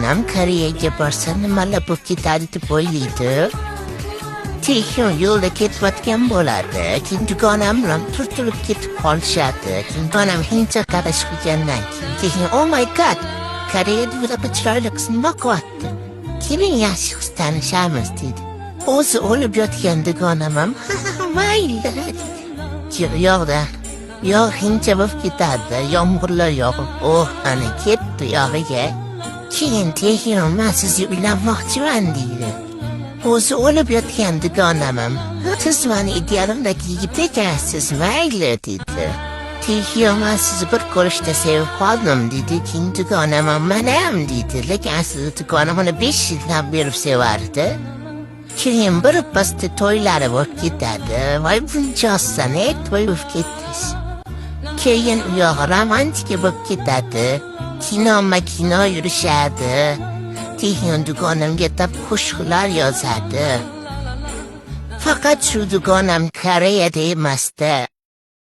dugonam Koreyaga borsa nimalar bo'lib ketadi deb o'ylaydi. Keyin yo'lda ketayotgan bo'ladi. Keyin dugonam bilan turtilib ketib qolishadi. Keyin dugonam hindcha qarash qilgandan keyin oh my god, Koreyada bunaqa chiroyli qiz nima qilyapti? Keling yaxshi qiz tanishamiz dedi. O'zi o'lib yotgan dugonam ham mayli dedi. Yo'q hindcha bo'lib ketadi. Yomg'irlar yog'ib, ana ketdi yog'iga. Keyin men sizga uylanmoqchiman deydi. O'zi o'lib yotgan dugonam ham siz mani idealimdagi yigit ekansiz, mayli dedi. Men sizni bir ko'rishda sevib qoldim dedi. Keyin dugonam ham men ham dedi. Lekin aslida dugonam uni 5 yildan beri sevardi. Keyin birpasda to'ylari bo'lib ketadi. Voy buncha osona to'y bo'lib ketdingiz. Keyin u yoq romantika bo'lib ketadi. Kino yurishadi. Keyin dugonamga deb qo'shiqlar yozadi. Faqat shu dugonam Koreyada emasda.